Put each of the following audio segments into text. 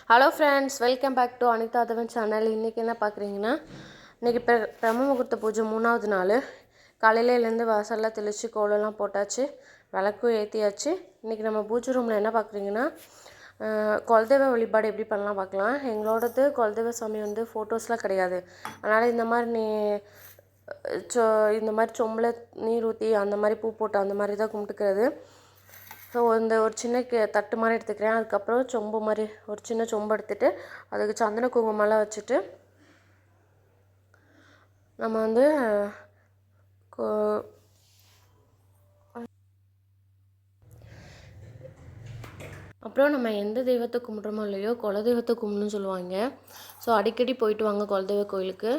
Hello friends, welcome back to Anitha Athavan channel. இன்றைக்கி என்ன பார்க்குறீங்கன்னா, இன்றைக்கி பிரம்ம முகூர்த்த பூஜை 3வது நாள். காலையிலேருந்து வாசல்லாம் தெளித்து கோலம்லாம் போட்டாச்சு, விளக்கும் ஏற்றியாச்சு. இன்றைக்கி நம்ம பூஜை ரூமில் என்ன பார்க்குறீங்கன்னா, குலதெய்வ வழிபாடு எப்படி பண்ணலாம் பார்க்கலாம். எங்களோடது குலதெய்வ சாமி வந்து ஃபோட்டோஸ்லாம் கிடையாது. அதனால் இந்த மாதிரி சொம்பில் நீர் ஊற்றி அந்த மாதிரி பூ போட்டு அந்த மாதிரி தான் கும்பிட்டுக்கிறது. ஸோ இந்த ஒரு சின்ன தட்டு மாதிரி எடுத்துக்கிறேன். அதுக்கப்புறம் சொம்பு மாதிரி ஒரு சின்ன சொம்பு எடுத்துகிட்டு அதுக்கு சந்தன குங்குமம்லாம் வச்சுட்டு நம்ம வந்து அப்புறம் நம்ம எந்த தெய்வத்தை கும்பிட்றோமோ இல்லையோ குலதெய்வத்தை கும்பிட்ணுன்னு சொல்லுவாங்க. ஸோ அடிக்கடி போயிட்டு வாங்க குலதெய்வ கோயிலுக்கு.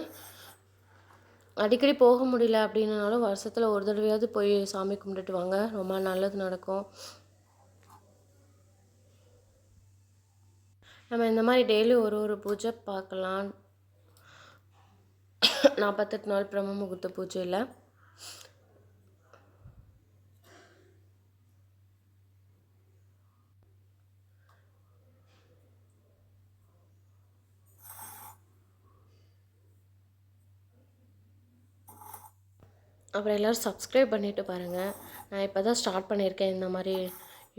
அடிக்கடி போக முடியல அப்படின்னாலும் வருஷத்தில் ஒரு தடவையாவது போய் சாமி கும்பிட்டுட்டு வாங்க, ரொம்ப நல்லது நடக்கும். நம்ம இந்த மாதிரி டெய்லி ஒரு பூஜை பார்க்கலாம். 48 நாள் பிரம்ம முகூர்த்த பூஜையில் அப்புறம் எல்லோரும் சப்ஸ்கிரைப் பண்ணிவிட்டு பாருங்கள். நான் இப்போ தான் ஸ்டார்ட் பண்ணியிருக்கேன் இந்த மாதிரி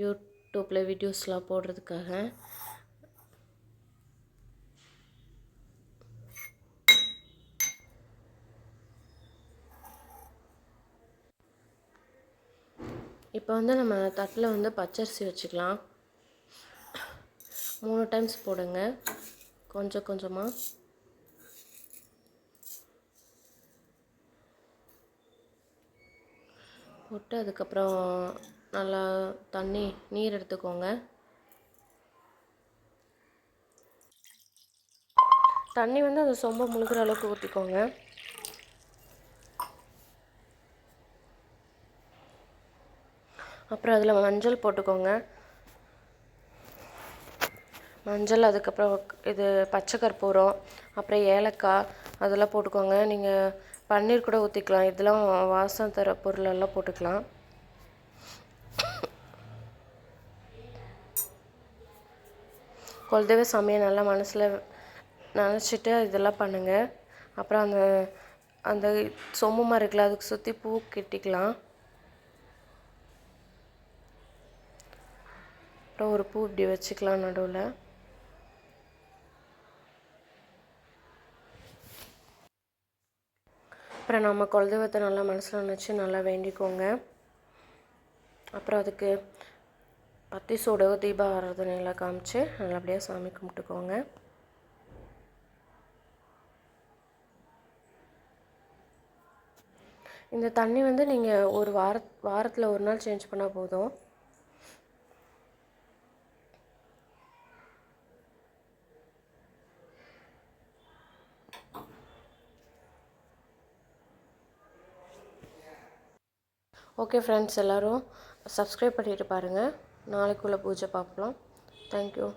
யூடியூப்பில் வீடியோஸ்லாம் போடுறதுக்காக. இப்போ வந்து நம்ம தட்டில் வந்து பச்சரிசி வச்சுக்கலாம். 3 டைம்ஸ் போடுங்க, கொஞ்சம் கொஞ்சமாக. போட்டு அதுக்கப்புறம் நல்லா நீர் எடுத்துக்கோங்க. தண்ணி வந்து அந்த சொம்பை முழுகிற அளவுக்கு ஊற்றிக்கோங்க. அப்புறம் அதில் மஞ்சள் போட்டுக்கோங்க. மஞ்சள், அதுக்கப்புறம் இது பச்சை கற்பூரம், அப்புறம் ஏலக்காய் அதெல்லாம் போட்டுக்கோங்க. நீங்கள் பன்னீர் கூட ஊற்றிக்கலாம். இதெல்லாம் வாசம் தர பொருளெல்லாம் போட்டுக்கலாம். குலதெய்வ சாமியை நல்லா மனசில் நினச்சிட்டு இதெல்லாம் பண்ணுங்கள். அப்புறம் அந்த சொம்பு மாதிரி இருக்குல்ல, அதுக்கு சுற்றி பூ கட்டிக்கலாம். அப்புறம் ஒரு பூ இப்படி வச்சுக்கலாம் நடுவில். அப்புறம் நம்ம குலதெய்வத்தை நல்லா மனசில் நினச்சி நல்லா வேண்டிக்கோங்க. அப்புறம் அதுக்கு பத்தி சூட தீப ஆராதனையெல்லாம் காமிச்சு நல்லபடியாக சாமி கும்பிட்டுக்கோங்க. இந்த தண்ணி வந்து நீங்கள் ஒரு வாரத்தில் ஒரு நாள் சேஞ்ச் பண்ணால் போதும். ஓகே ஃப்ரெண்ட்ஸ், எல்லோரும் சப்ஸ்கிரைப் பண்ணிட்டு பாருங்கள். நாளைக்குள்ளே பூஜை பார்க்கலாம். தேங்க்யூ.